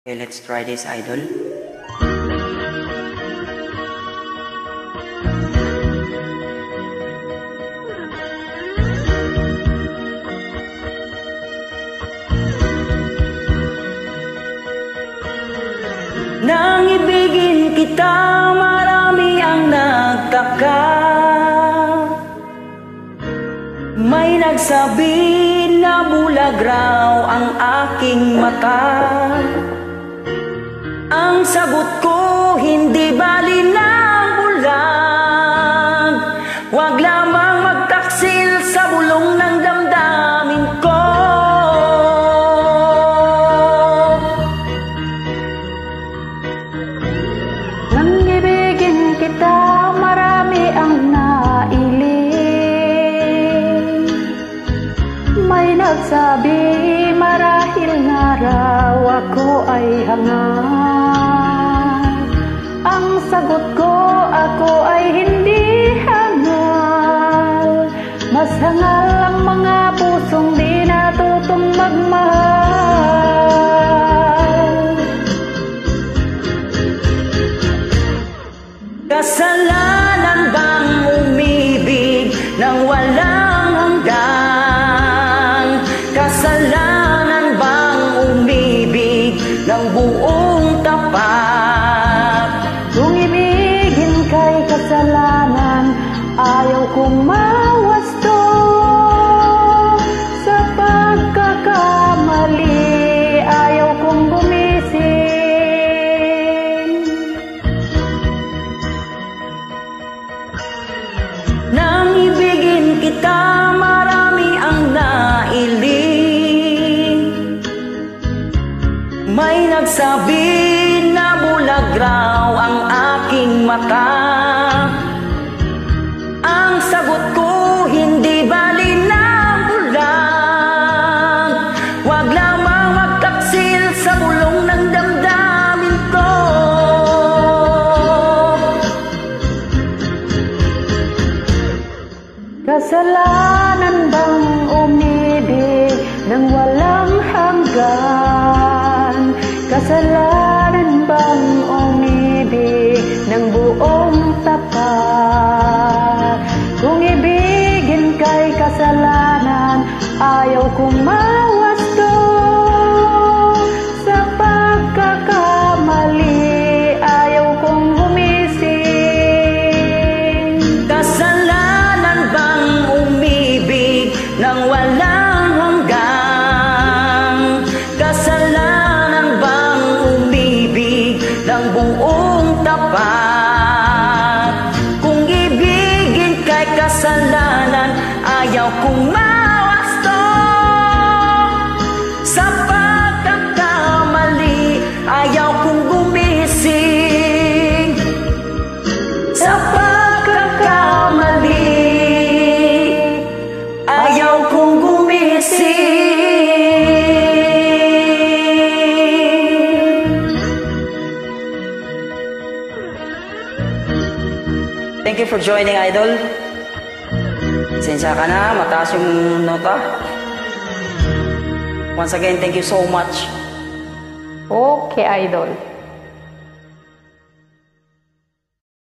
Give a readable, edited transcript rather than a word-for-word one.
Okay, let's try this, idol. Nang ibigin kita, marami ang nagtaka. May nagsabi na bulag raw ang aking mata. Ang sagot ko, hindi bali ng bulag. Huwag lamang magtaksil sa bulong ng damdamin ko. Nang ibigin kita, marami ang nailing. May nagsabi, marahil nga raw ako ay hangal. Ang sagot ko, ako ay hindi hangal. Mas hangal ang mga pusong di natutong magmahal. Kasalanan bang umibig nang walang hanggan? Kasalanan bang umibig ng buong tapat? Kung ibigin kay kasalanan, ayaw kong mawasto. Sa pagkakamali, ayaw kong gumising. Nang ibigin kita, marami ang nailing. May nagsabi na bulag raw ang aking mata. Ang sagot ko, hindi bali ng bulag. Huwag lamang magtaksil sa bulong ng damdamin ko. Kasalanan bang umibig nang walang hanggan? Kasalanan bang umibig ng buong tapat? Kung ibigin kay kasalanan, ayaw kong mawasto. Sa pagkakamali, ayaw kong gumising. Kasalanan bang umibig nang walang hanggan? Kasalanan bang umibig ng buong tapat? Kung ibigin kay kasalanan, ayaw kong mawasto. Sa pagkakamali, ayaw kong gumising. Sa pagkakamali, ayaw kong gumising. Thank you for joining, idol. Sensya ka na, mataas yung nota. Once again, thank you so much. Okay, idol.